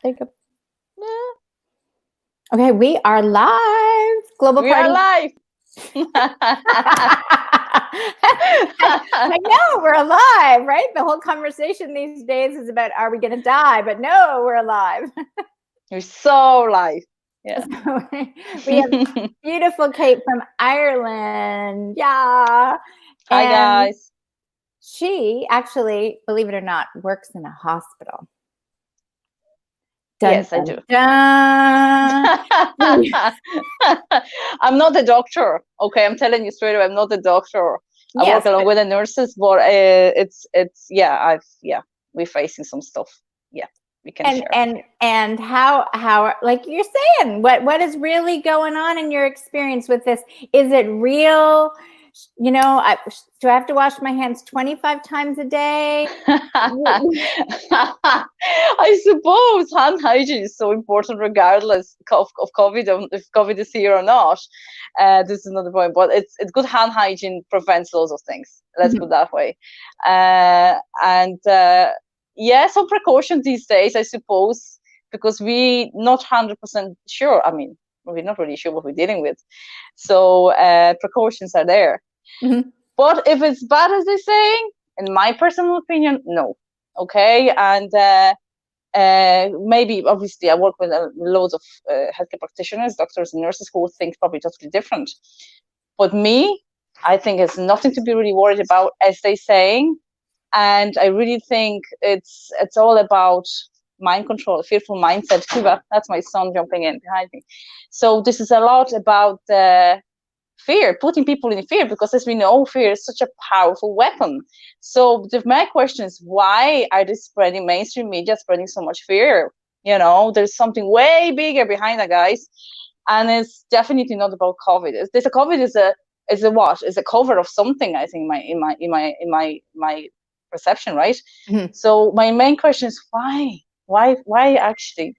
There you go. Okay, we are live. Global We party. are live. I know we're alive, right? The whole conversation these days is about, are we going to die? But no, we're alive. We're so live. Yeah. So we have beautiful Kate from Ireland. Yeah. Hi, guys. She actually, believe it or not, works in a hospital. Dun, yes, I do. I'm not a doctor. Okay, I'm telling you straight away, I'm not a doctor. I work along with the nurses, but we're facing some stuff. Yeah, we can share. And how like you're saying, what is really going on in your experience with this? Is it real? You know, do I have to wash my hands 25 times a day? I suppose hand hygiene is so important regardless of COVID, if COVID is here or not. This is another point, but it's good. Hand hygiene prevents loads of things. Let's put it that way. Some precautions these days, I suppose, because we not 100% sure. I mean, we're not really sure what we're dealing with. So precautions are there. But if it's bad as they're saying, in my personal opinion, no. Okay. And maybe, obviously, I work with loads of healthcare practitioners, doctors and nurses who think probably totally different. But me, I think it's nothing to be really worried about, as they're saying. And I really think it's all about mind control, a fearful mindset. Cuba, that's my son jumping in behind me. So this is a lot about fear, putting people in fear, because as we know, fear is such a powerful weapon. So my question is, why are they spreading, mainstream media spreading so much fear? You know, there's something way bigger behind that, guys. And it's definitely not about COVID. COVID is a cover of something, I think, in my perception, right? So my main question is, why actually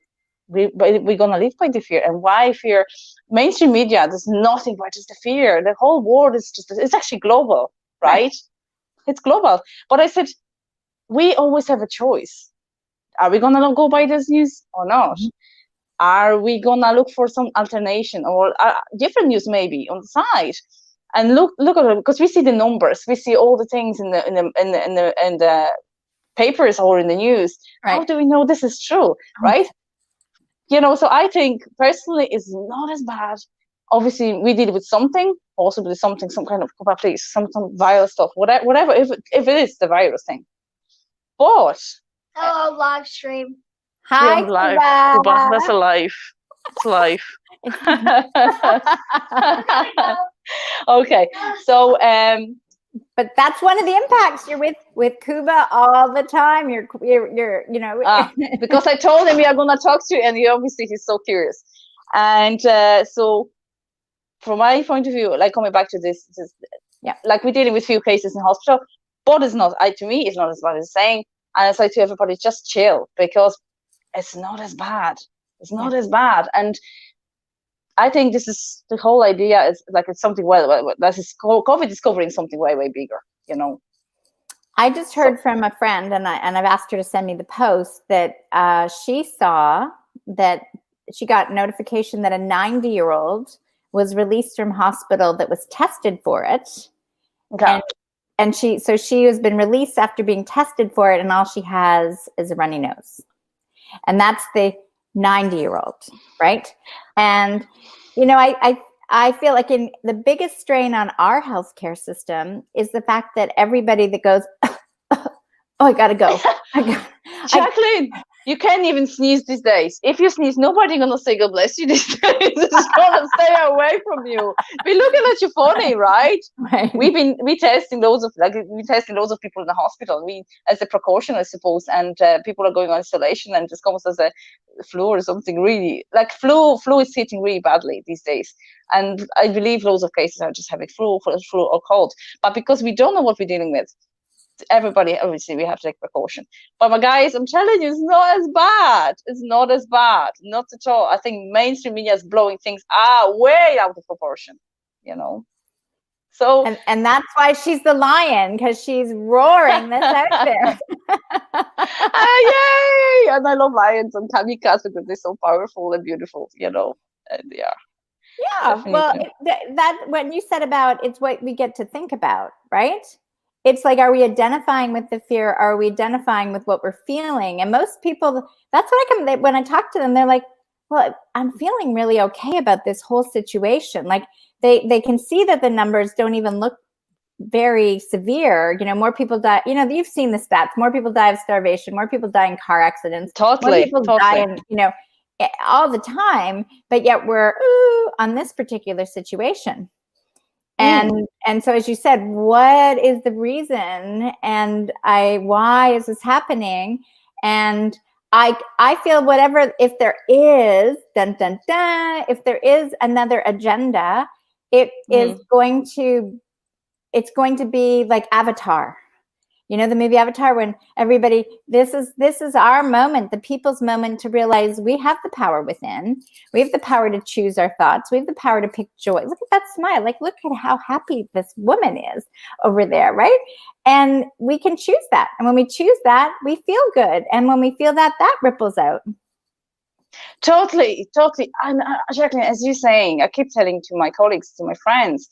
we're gonna live by the fear? And why fear? Mainstream media, there's nothing but just the fear. The whole world is it's actually global, right? It's global. But I said, we always have a choice. Are we gonna go by this news or not? Are we gonna look for some alternation or different news maybe on the side? And look at it, because we see the numbers, we see all the things in the papers or in the news. How do we know this is true, right? You know, so I think personally it's not as bad. Obviously, we deal with something, possibly something, some kind of some virus stuff, whatever. If it is the virus thing, but hello, live stream. Hi, Cuba. That's a life. It's life. Okay, so but that's one of the impacts. You're with Cuba all the time. You're you know. Because I told him we are gonna talk to you, and he's so curious. And so from my point of view, like coming back to this, like we're dealing with few cases in hospital, but it's not. To me, it's not as bad as saying. And I say to everybody, just chill, because it's not as bad. It's not as bad. And I think this is the whole idea, is like it's something COVID is covering something way bigger, you know. I just heard from a friend, and I've asked her to send me the post, that she saw that she got notification that a 90-year-old was released from hospital that was tested for it. Okay. And she has been released after being tested for it, and all she has is a runny nose. And that's the 90-year-old, right? And, you know, I feel like the biggest strain on our healthcare system is the fact that everybody that goes, oh, I gotta go. Jacqueline, you can't even sneeze these days. If you sneeze, nobody's gonna say God bless you these days. It's gonna stay away from you. We're looking at you funny, right? We testing loads of people in the hospital. We, as a precaution, I suppose, and people are going on isolation, and just comes as a flu or something. Really, like flu is hitting really badly these days, and I believe loads of cases are just having flu or cold. But because we don't know what we're dealing with, everybody, obviously, we have to take precaution. But my guys, I'm telling you, it's not as bad. It's not as bad, not at all. I think mainstream media is blowing things way out of proportion, you know. So and that's why she's the lion, because she's roaring this out there. yay! And I love lions and kamikazes because they're so powerful and beautiful, And yeah, well, definitely. that what you said about, it's what we get to think about, right? It's like, are we identifying with the fear? Are we identifying with what we're feeling? And most people, that's what when I talk to them, they're like, well, I'm feeling really okay about this whole situation. Like they can see that the numbers don't even look very severe. More people die. You've seen the stats. More people die of starvation. More people die in car accidents. Totally. More people die in, all the time. But yet we're on this particular situation. And so, as you said, what is the reason, and why is this happening? And I feel whatever, if there is if there is another agenda, it's going to be like Avatar. The movie Avatar, when everybody, this is our moment, the people's moment, to realize we have the power within. We have the power to choose our thoughts. We have the power to pick joy. Look at that smile. Like, look at how happy this woman is over there, right? And we can choose that. And when we choose that, we feel good. And when we feel that, that ripples out. Totally. And Jacqueline, as you're saying, I keep telling to my colleagues, to my friends,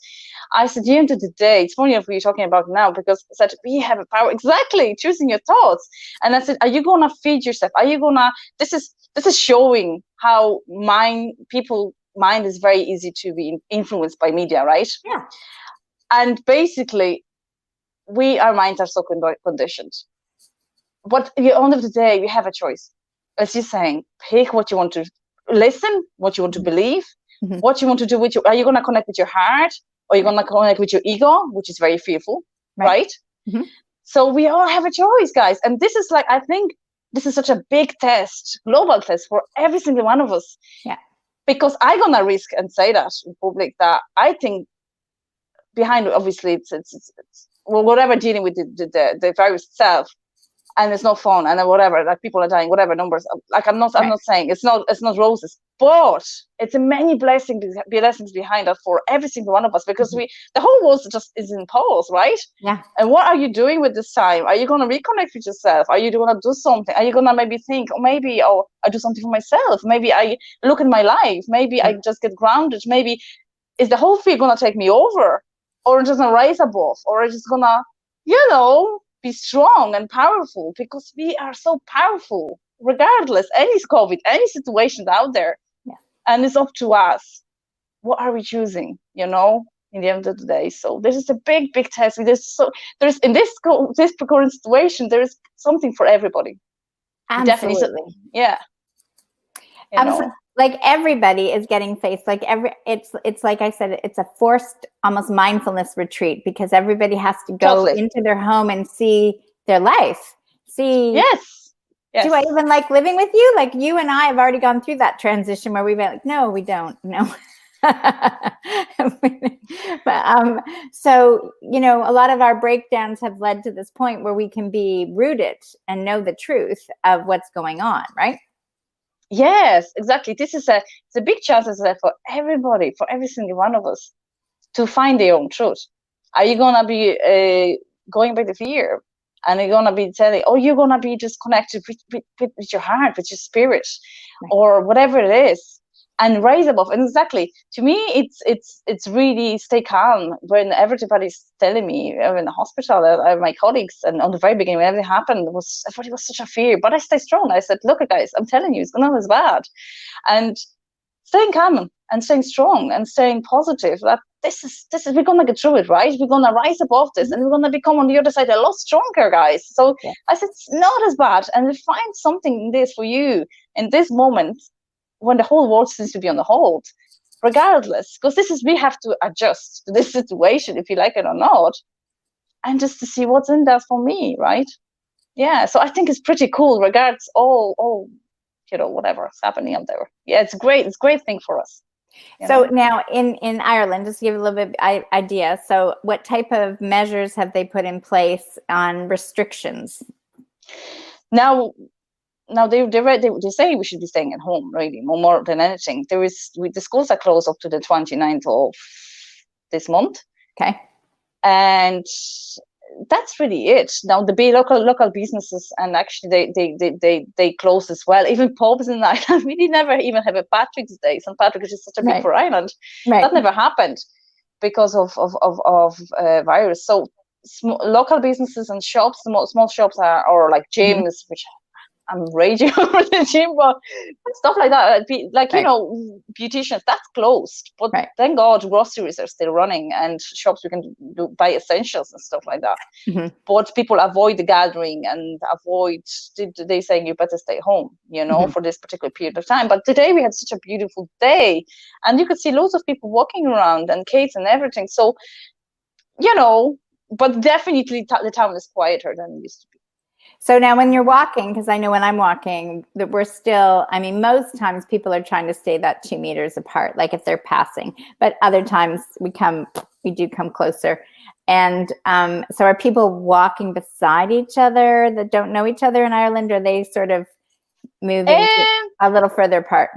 I said, at the end of the day, it's funny what you're talking about now, because I said, we have a power, exactly, choosing your thoughts. And I said, are you going to feed yourself? Are you going to, this is showing how mind is very easy to be influenced by media, right? Yeah. And basically, our minds are so conditioned. But at the end of the day, we have a choice. As you're saying, pick what you want to listen, what you want to believe, what you want to do with are you going to connect with your heart, or are you going to connect with your ego, which is very fearful, right? So we all have a choice, guys. And this is I think this is such a big test, global test for every single one of us. Yeah. Because I'm going to risk and say that in public, that I think behind, obviously, it's whatever dealing with the virus itself, and it's not fun, and whatever, like people are dying, whatever numbers. Like I'm not saying it's not roses, but it's a many blessings behind that for every single one of us, because the whole world just is in pause, right? Yeah. And what are you doing with this time? Are you going to reconnect with yourself? Are you going to do something? Are you going to maybe think, maybe I do something for myself? Maybe I look at my life. Maybe I just get grounded. Maybe is the whole fear going to take me over, or just gonna rise above, or just gonna, be strong and powerful, because we are so powerful regardless any COVID, any situations out there. And it's up to us. What are we choosing, in the end of the day? So this is a big test. There's in this current situation, there is something for everybody. Absolutely. Definitely. Yeah. Like everybody is getting faced, it's like I said, it's a forced almost mindfulness retreat, because everybody has to go into their home and see their life. Yes. Do I even like living with you? Like, you and I have already gone through that transition where we've been like, no, we don't. No. But so a lot of our breakdowns have led to this point where we can be rooted and know the truth of what's going on, right? Yes, exactly. This is it's a big chance for everybody, for every single one of us, to find their own truth. Are you gonna be going by the fear, and you're gonna be telling, you're gonna be just connected with your heart, with your spirit, or whatever it is, and rise above? And exactly, to me, it's really stay calm when everybody's telling me in the hospital, my colleagues, and on the very beginning when everything happened, I thought it was such a fear, but I stay strong. I said, look, guys, I'm telling you, it's not as bad. And staying calm and staying strong and staying positive, that this is we're gonna get through it, right? We're gonna rise above this, and we're gonna become on the other side a lot stronger, guys. So I said, it's not as bad, and we find something in this for you in this moment, when the whole world seems to be on the hold, regardless, because we have to adjust to this situation, if you like it or not, and just to see what's in there for me, right? Yeah, so I think it's pretty cool, regards all whatever's happening out there. Yeah, it's great. It's a great thing for us. So now in Ireland, just to give a little bit of idea, so what type of measures have they put in place on restrictions? Now they say we should be staying at home, really, more than anything. The schools are closed up to the 29th of this month. Okay. And that's really it. Now the local businesses, and actually they close as well. Even pubs in Ireland, we never even have a Patrick's Day. St. Patrick's is such a big Right. for Ireland. Right. That never happened because of virus. So local businesses and shops, small shops are, or like gyms, which I'm raging over the gym, but stuff like that, like, you know, beauticians, that's closed. But thank God groceries are still running, and shops we can buy essentials and stuff like that. But people avoid the gathering and avoid, they saying you better stay home, you know, for this particular period of time. But today we had such a beautiful day, and you could see loads of people walking around and kids and everything. So, you know, but definitely the town is quieter than it used to be. So now when you're walking, because I know when I'm walking that we're still, I mean, most times people are trying to stay that 2 meters apart, like if they're passing, but other times we do come closer. And so are people walking beside each other that don't know each other in Ireland, or are they sort of moving a little further apart?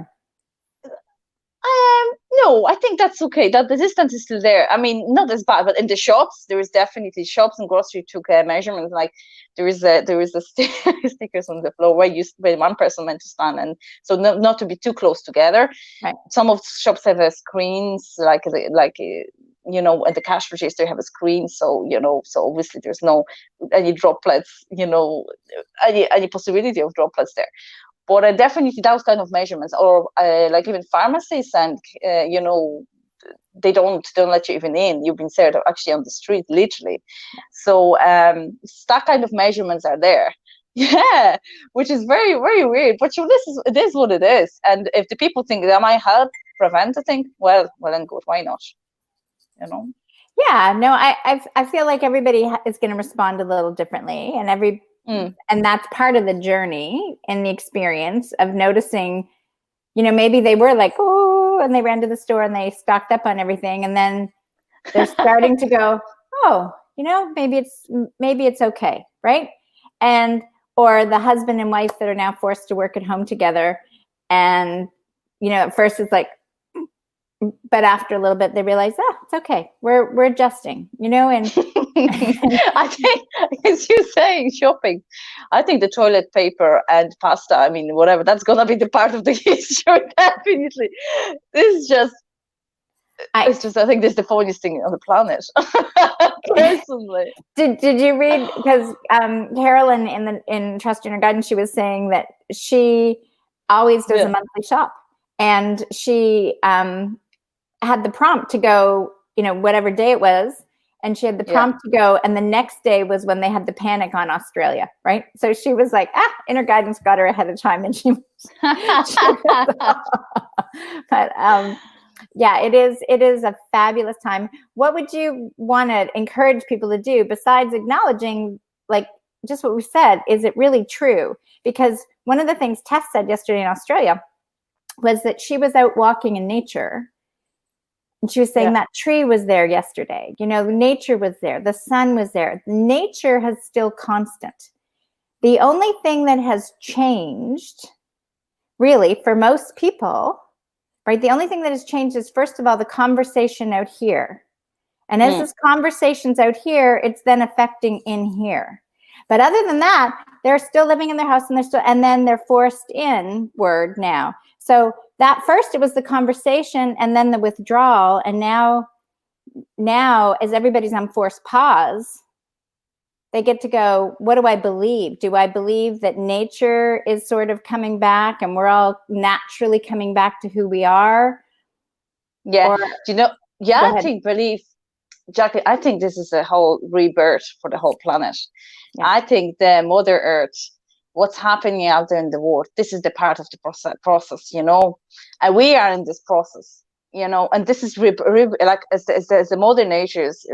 No, I think that's okay. That the distance is still there. I mean, not as bad, but in the shops, there is definitely shops and grocery took measurements. Like there is a stickers on the floor where one person meant to stand, and so not to be too close together. Right. Some of the shops have screens, like you know, at the cash register have a screen, so you know, so obviously there's no any droplets, you know, any possibility of droplets there. But definitely those kind of measurements, or like even pharmacies, and you know, they don't let you even in. You've been served actually on the street, literally. So that kind of measurements are there. Yeah, which is very, very weird. But it is what it is. And if the people think that might help prevent the thing, well then good. Why not? You know. Yeah. No, I feel like everybody is going to respond a little differently, and and that's part of the journey and the experience of noticing, you know, maybe they were like, oh, and they ran to the store and they stocked up on everything. And then they're starting to go, oh, you know, maybe it's okay. Right. And, or the husband and wife that are now forced to work at home together. And, you know, at first it's like, but after a little bit, they realize, it's okay. We're adjusting, you know, and I think, as you saying, shopping, I think the toilet paper and pasta, I mean, whatever, that's going to be the part of the issue, definitely. This is just, I think this is the funniest thing on the planet, personally. Did you read, because Carolyn in Trust Your Guidance, she was saying that she always does a monthly shop, and she had the prompt to go, you know, whatever day it was, and she had the prompt to go, and the next day was when they had the panic on Australia, right? So she was like, inner guidance got her ahead of time, and she was but yeah, it is a fabulous time. What would you want to encourage people to do besides acknowledging, like just what we said? Is it really true? Because one of the things Tess said yesterday in Australia was that she was out walking in nature, and she was saying that tree was there yesterday. You know, nature was there. The sun was there. Nature has still constant. The only thing that has changed, really, for most people, right? The only thing that has changed is, first of all, the conversation out here. And as this conversation's out here, it's then affecting in here. But other than that, they're still living in their house, and then they're forced inward now. So that first, it was the conversation and then the withdrawal. And now as everybody's on forced pause, they get to go, what do I believe? Do I believe that nature is sort of coming back and we're all naturally coming back to who we are? Yeah. Or, you know, believe, Jacqueline, I think this is a whole rebirth for the whole planet. Yeah. I think the Mother Earth, what's happening out there in the world, this is the part of the process, you know, and we are in this process, you know, and this is like as the Mother Nature is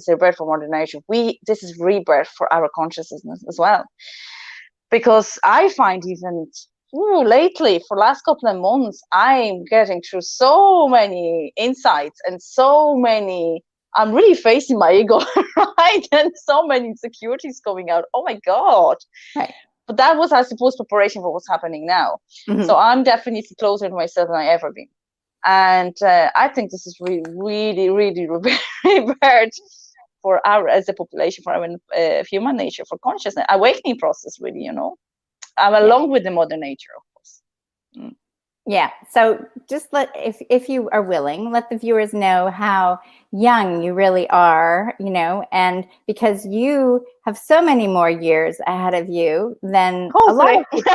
rebirth for Mother Nature. This is rebirth for our consciousness as well, because I find even lately, for the last couple of months, I'm getting through so many insights and so many. I'm really facing my ego, right? And so many insecurities coming out. Oh my God. Right. But that was, I suppose, preparation for what's happening now. Mm-hmm. So I'm definitely closer to myself than I ever been. And I think this is really, really, really rebirth for our, as a population, for our human nature, for consciousness, awakening process, really, you know, along with the modern nature, of course. Yeah. So just if you are willing, let the viewers know how young you really are, you know, and because you have so many more years ahead of you than a lot of people.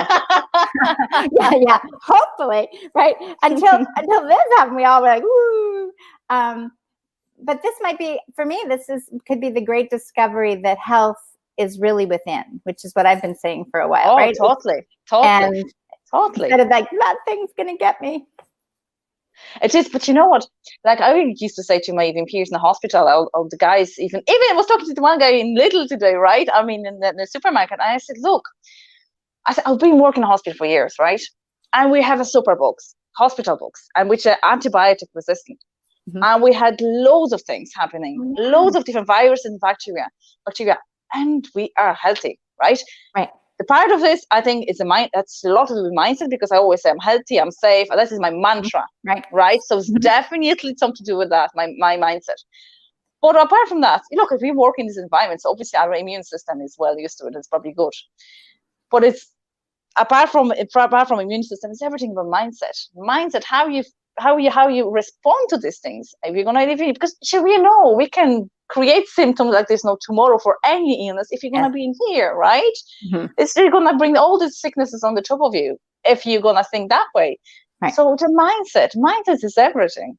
yeah, hopefully, right? Until this happened, we all were like, woo. But this might be, for me, could be the great discovery that health is really within, which is what I've been saying for a while, right? Totally. Instead of like, that thing's gonna get me. It is, but you know what? Like I used to say to my even peers in the hospital, all the guys, even I was talking to the one guy in Lidl today, right? I mean, in the supermarket, and I said, look, I've been working in a hospital for years, right? And we have a super box, hospital box, and which are antibiotic resistant. Mm-hmm. And we had loads of things happening, loads of different viruses and bacteria, and we are healthy, right? Right. The part of this, I think, is that's a lot of the mindset, because I always say I'm healthy, I'm safe. And this is my mantra, right? So it's definitely something to do with that, my mindset. But apart from that, look, if we work in these environments, obviously our immune system is well used to it. It's probably good. But it's apart from immune system, it's everything about mindset. Mindset, how you respond to these things. If you're gonna live in, because we know we can create symptoms like there's no tomorrow for any illness if you're gonna be in here, right? Mm-hmm. You're gonna bring all these sicknesses on the top of you if you're gonna think that way. Right. So the mindset is everything,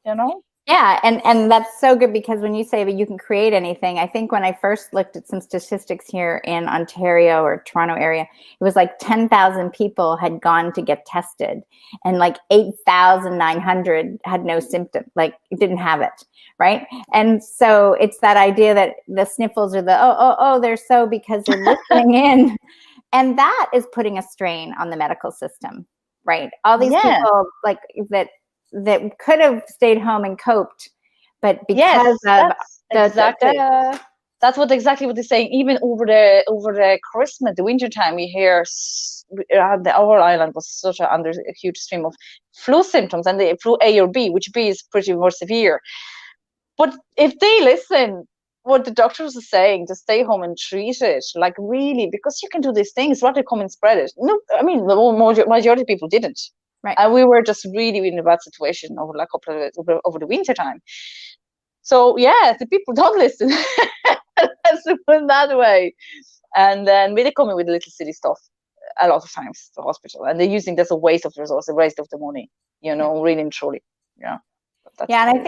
you know. Yeah, and that's so good, because when you say that you can create anything, I think when I first looked at some statistics here in Ontario or Toronto area, it was like 10,000 people had gone to get tested, and like 8,900 had no symptom, like didn't have it, right? And so it's that idea that the sniffles are they're so because they're listening in, and that is putting a strain on the medical system, right? All these people like that could have stayed home and coped, but because of that's exactly what they're saying. Even over the Christmas, the winter time, we hear our island was under a huge stream of flu symptoms, and the flu A or B, which B is pretty more severe. But if they listen what the doctors are saying, to stay home and treat it, like really, because you can do these things, rather come and spread it. No, I mean the majority of people didn't. Right. And we were just really in a bad situation over over the winter time. So the people don't listen. Let's put it that way. And then they come in with little silly stuff a lot of times to the hospital, and they're using this a waste of resources, a waste of the money, you know, really and truly. Yeah. And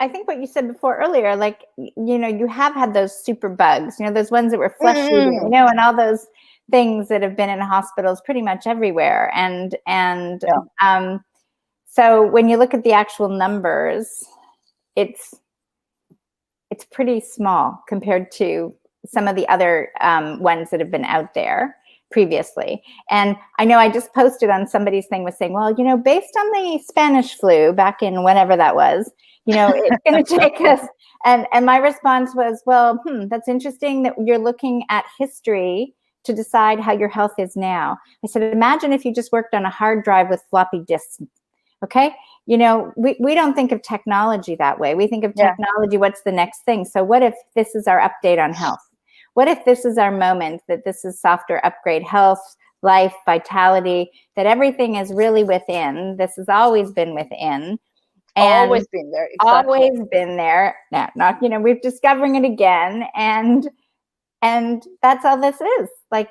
I think what you said before earlier, like, you know, you have had those super bugs, you know, those ones that were flesh eating, you know, and all those things that have been in hospitals pretty much everywhere. So when you look at the actual numbers, it's pretty small compared to some of the other ones that have been out there previously. And I know I just posted on somebody's thing was saying, well, you know, based on the Spanish flu back in whenever that was, you know, it's going to take us. And my response was, well, that's interesting that you're looking at history to decide how your health is now. I said, imagine if you just worked on a hard drive with floppy disks. Okay. You know, we don't think of technology that way. We think of technology, what's the next thing? So what if this is our update on health? What if this is our moment, that this is software upgrade, health, life, vitality, that everything is really within. This has always been within. And always been there. Exactly. Always been there. Not, you know, we're discovering it again. And that's all this is. Like,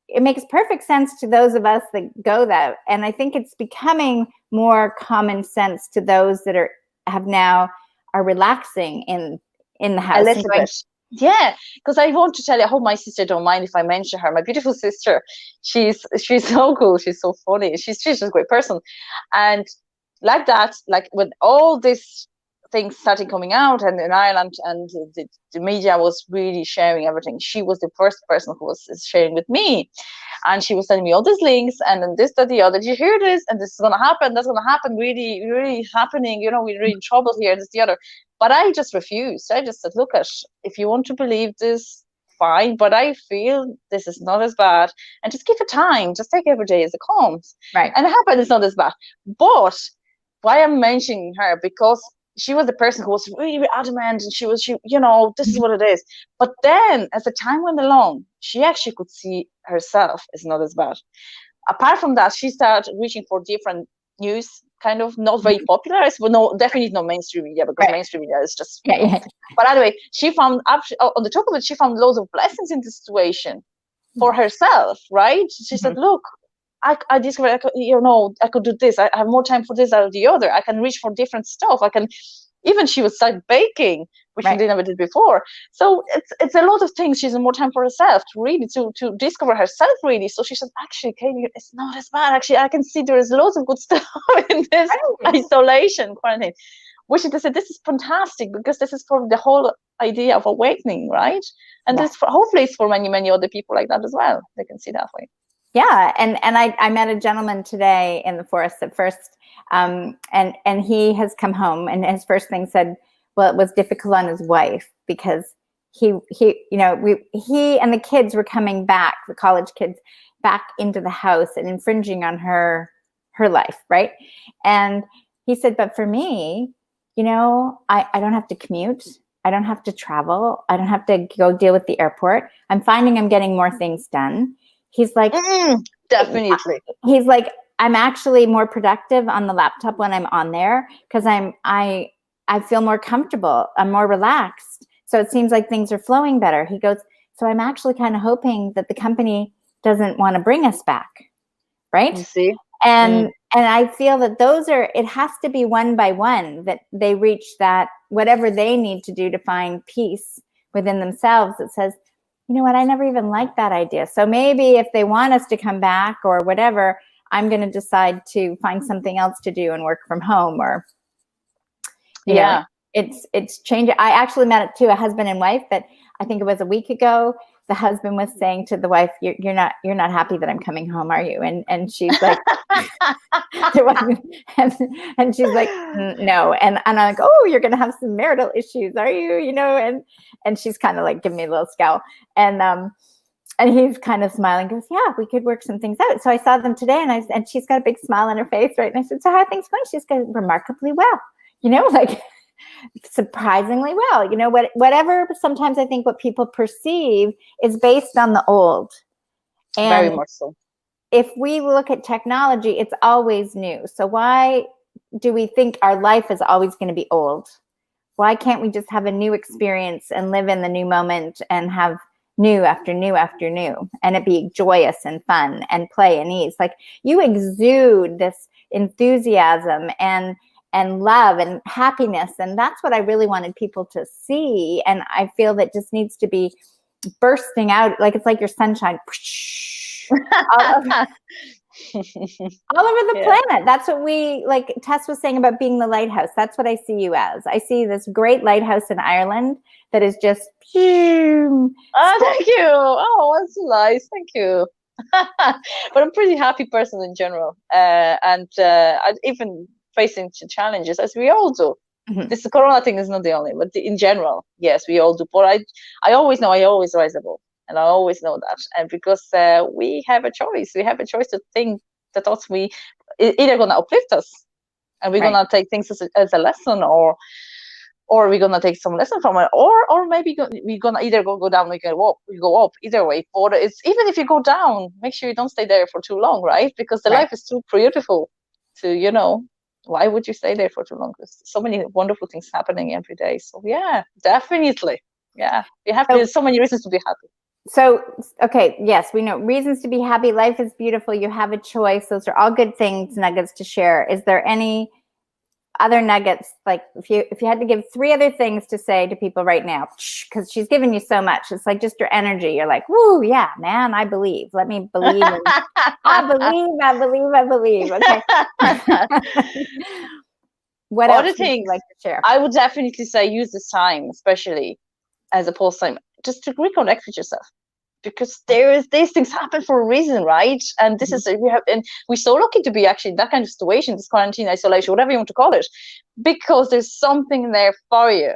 it makes perfect sense to those of us that go that. And I think it's becoming more common sense to those that are relaxing in the house. A little bit. Yeah, because I want to tell you, I hope my sister don't mind if I mention her. My beautiful sister, she's so cool. She's so funny. She's just a great person. And like that, like when all this things started coming out, and in Ireland, and the media was really sharing everything, she was the first person who was sharing with me, and she was sending me all these links, and then this, that, the other. Did you hear this? And this is going to happen. That's going to happen. Really, really happening. You know, we're really in trouble here. This, the other. But I just refused. I just said, look, if you want to believe this, fine. But I feel this is not as bad, and just give it time. Just take every day as it comes. Right. And it happened. It's not as bad. But why I'm mentioning her, because she was the person who was really, really adamant, and she this is what it is. But then as the time went along, she actually could see herself as not as bad. Apart from that, she started reaching for different news, kind of not very popular, but no, definitely not mainstream media, because mainstream media is just. But anyway, she found on the top of it, she found loads of blessings in the situation for herself, right? She said, "Look, I discovered, I could do this. I have more time for this or the other. I can reach for different stuff. I can." Even she would start baking, which she never did before. So it's a lot of things. She's more time for herself to discover herself, really. So she said, actually, Katie, it's not as bad. Actually, I can see there is loads of good stuff in this isolation quarantine. Which they said, this is fantastic, because this is for the whole idea of awakening, right? And this hopefully it's for many, many other people like that as well. They can see that way. Yeah, and I met a gentleman today in the forest at first, and he has come home, and his first thing said, well, it was difficult on his wife, because he and the kids were coming back, the college kids, back into the house and infringing on her life, right? And he said, but for me, I don't have to commute. I don't have to travel. I don't have to go deal with the airport. I'm finding I'm getting more things done. He's like, definitely. He's like, I'm actually more productive on the laptop when I'm on there, because I feel more comfortable. I'm more relaxed. So it seems like things are flowing better. He goes, so I'm actually kind of hoping that the company doesn't want to bring us back. Right? You see? And I feel that it has to be one by one that they reach that, whatever they need to do to find peace within themselves, that says, you know what, I never even liked that idea. So maybe if they want us to come back or whatever, I'm going to decide to find something else to do and work from home, or, you know, it's changed. I actually met a husband and wife that I think it was a week ago. The husband was saying to the wife, you're not happy that I'm coming home, are you? And she's like, and she's like, no. And I'm like, oh, you're going to have some marital issues, are you? And she's kind of like giving me a little scowl. And he's kind of smiling, goes, yeah, we could work some things out. So I saw them today, and she's got a big smile on her face, right? And I said, so how are things going? She's going remarkably well, like surprisingly well. Whatever, sometimes I think what people perceive is based on the old. And very much so. If we look at technology, it's always new. So why do we think our life is always going to be old? Why can't we just have a new experience and live in the new moment and have new after new after new, and it be joyous and fun and play and ease? Like, you exude this enthusiasm and love and happiness, and that's what I really wanted people to see. And I feel that just needs to be bursting out, like it's like your sunshine all over the planet. That's what like Tess was saying about being the lighthouse. That's what I see you as. I see this great lighthouse in Ireland that is just oh, thank you. Oh, that's nice. Thank you. But I'm a pretty happy person in general, and even facing challenges, as we all do. Mm-hmm. This corona thing is not the only, but in general, yes, we all do. But I always know I always rise above, and I always know that. And because we have a choice to think the thoughts we either gonna uplift us, and we're gonna take things as a lesson, or we're gonna take some lesson from it, or maybe we're gonna either go down, we go up. Either way, but it's, even if you go down, make sure you don't stay there for too long, right? Because the life is too beautiful to, why would you stay there for too long? There's so many wonderful things happening every day. So yeah, definitely. Yeah, there's so many reasons to be happy. So, okay, yes, we know reasons to be happy. Life is beautiful. You have a choice. Those are all good things, nuggets to share. Is there any other nuggets, like if you had to give 3 other things to say to people right now, because she's given you so much, it's like just your energy, you're like, woo, yeah, man, I believe, let me believe I believe. Okay. What other else things would you like to share? I would definitely say use this time, especially as a pause time, just to reconnect with yourself, because these things happen for a reason, right? And this is we're so lucky to be actually in that kind of situation, this quarantine, isolation, whatever you want to call it, because there's something there for you.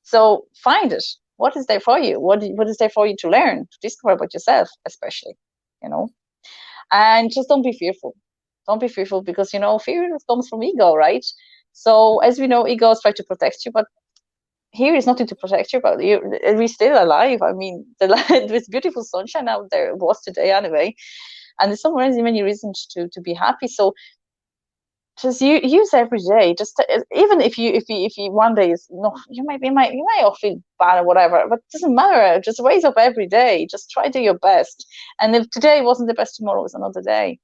So find it. What is there for you? What is there for you to learn, to discover about yourself, especially, and just don't be fearful. Don't be fearful, because fear comes from ego, right? So as we know, egos try to protect you, but here is nothing to protect you, but we're still alive. I mean, this beautiful sunshine out there, it was today anyway, and there's so many reasons to be happy. So just use every day. Just even if you one day is no, you might all feel bad or whatever, but it doesn't matter. Just raise up every day. Just try to do your best. And if today wasn't the best, tomorrow is another day.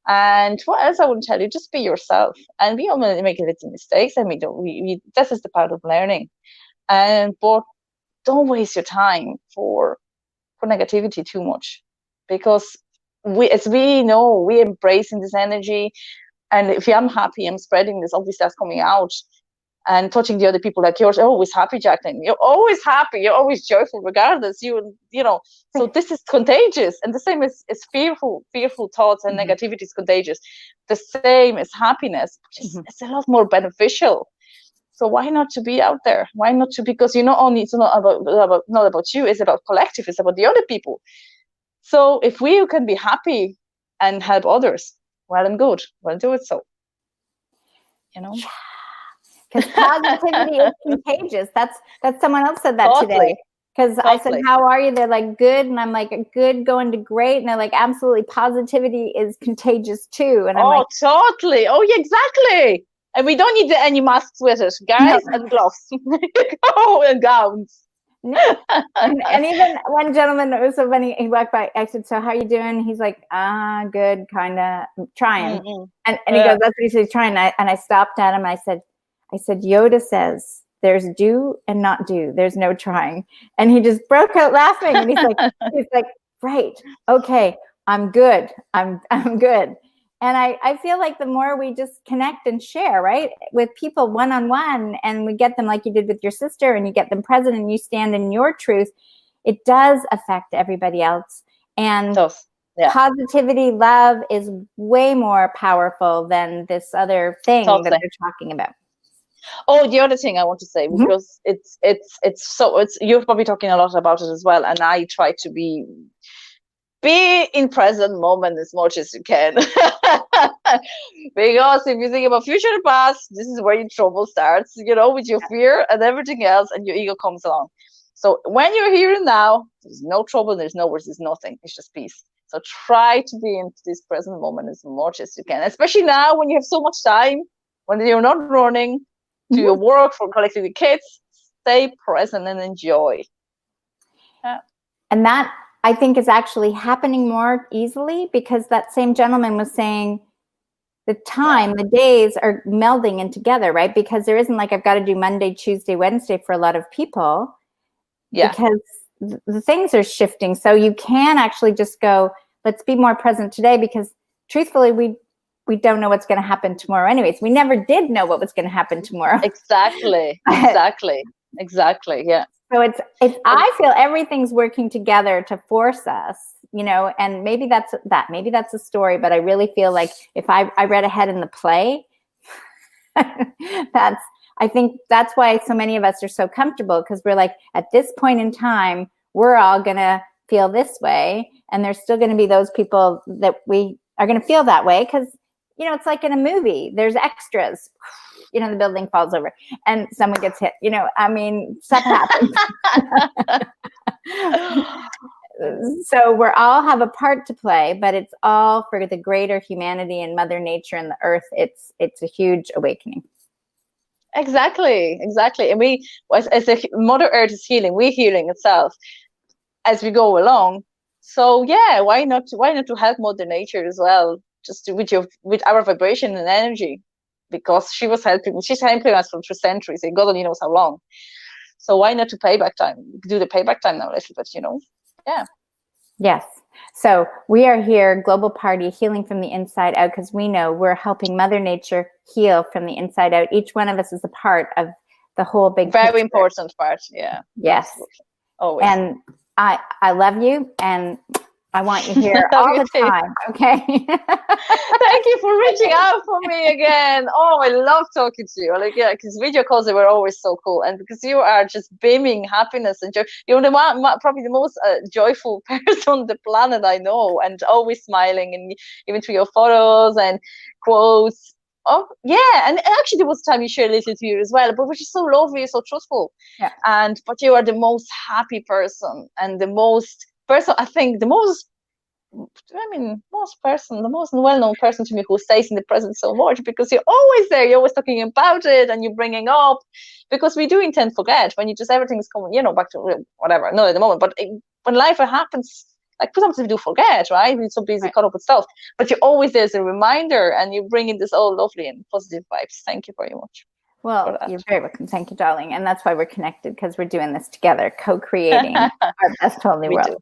And what else I would tell you? Just be yourself. And we all make little mistakes. I mean, this is the part of learning. But don't waste your time for negativity too much, because as we know, we embracing this energy. And if I'm happy, I'm spreading this, obviously that's coming out and touching the other people. Like, you're always happy, Jacqueline. You're always happy. You're always joyful, regardless. You know. So this is contagious, and the same is fearful thoughts and negativity is contagious. The same as happiness, which is it's a lot more beneficial. So why not to be out there? Why not to? Because not only it's not about you. It's about collective. It's about the other people. So if we can be happy and help others, well and good. Well, do it so. Because positivity is contagious. That's someone else said that Totally. today. Because I said, how are you? They're like, good. And I'm like, good going to great. And they're like, absolutely, positivity is contagious too. And I'm like, totally. Oh, yeah, exactly. And we don't need any masks with it, guys, and gloves. And gowns. No. And even one gentleman, it was so funny, he walked by, I said, so how you doing? He's like, good, kind of trying. And he goes, that's what he said, trying. And I stopped at him. I said, Yoda says, there's do and not do. There's no trying. And he just broke out laughing. And he's like, right. Okay. I'm good. I'm good. And I feel like the more we just connect and share, right, with people one-on-one, and we get them like you did with your sister, and you get them present and you stand in your truth, it does affect everybody else. And positivity, love is way more powerful than this other thing that they're talking about. Oh, the other thing I want to say, because you're probably talking a lot about it as well, and I try to be in present moment as much as you can. Because if you think about future and past, this is where your trouble starts, with your fear and everything else, and your ego comes along. So when you're here and now, there's no trouble, there's no worries, there's nothing, it's just peace. So try to be in this present moment as much as you can, especially now when you have so much time, when you're not running to your work for collecting the kids. Stay present and enjoy. And that, I think, is actually happening more easily, because that same gentleman was saying the time, the days are melding in together, right? Because there isn't like, I've got to do Monday, Tuesday, Wednesday for a lot of people. Yeah. Because the things are shifting. So you can actually just go, let's be more present today, because truthfully, we don't know what's going to happen tomorrow anyways. We never did know what was going to happen tomorrow. Exactly. Yeah. So it's I feel everything's working together to force us, and maybe that's a story, but I really feel like if I read ahead in the play, I think that's why so many of us are so comfortable, because we're like, at this point in time, we're all going to feel this way. And there's still going to be those people that we are going to feel that way, because, it's like in a movie, there's extras. The building falls over and someone gets hit. Stuff happens. So we all have a part to play, but it's all for the greater humanity and Mother Nature and the earth. It's a huge awakening. Exactly. And we, as the Mother Earth is healing, we're healing itself as we go along. So yeah, why not to help Mother Nature as well, just with our vibration and energy. Because she's helping us for centuries, and God only knows how long. So why not to payback time? Do the payback time now a little bit, Yeah. Yes. So we are here, Global Party, healing from the inside out, because we know we're helping Mother Nature heal from the inside out. Each one of us is a part of the whole big very picture. Important part. Yeah. Yes. Absolutely. Always. And I love you, and I want you here all the time, okay? Thank you for reaching out for me again. Oh, I love talking to you. Because video calls, they were always so cool. And because you are just beaming happiness and joy. You're probably the most joyful person on the planet I know, and always smiling, and even through your photos and quotes. Oh, yeah. And actually, there was a time you shared a little to you as well, but which is so lovely, so truthful. Yeah. But you are the most happy person and the most person, I think, the most well-known person to me who stays in the present so much, because you're always there, you're always talking about it and you're bringing up, because we do intend to forget when you just, everything's coming, back to whatever, not at the moment, but when life happens, like sometimes we do forget, right? We're so busy caught up with stuff, but you're always there as a reminder, and you bring in this all lovely and positive vibes. Thank you very much. Well, you're very welcome. Thank you, darling. And that's why we're connected, because we're doing this together, co-creating our best Totally world.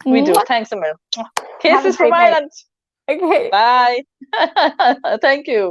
We do. Thanks, Emil. Kisses from Ireland. Okay. Bye. Thank you.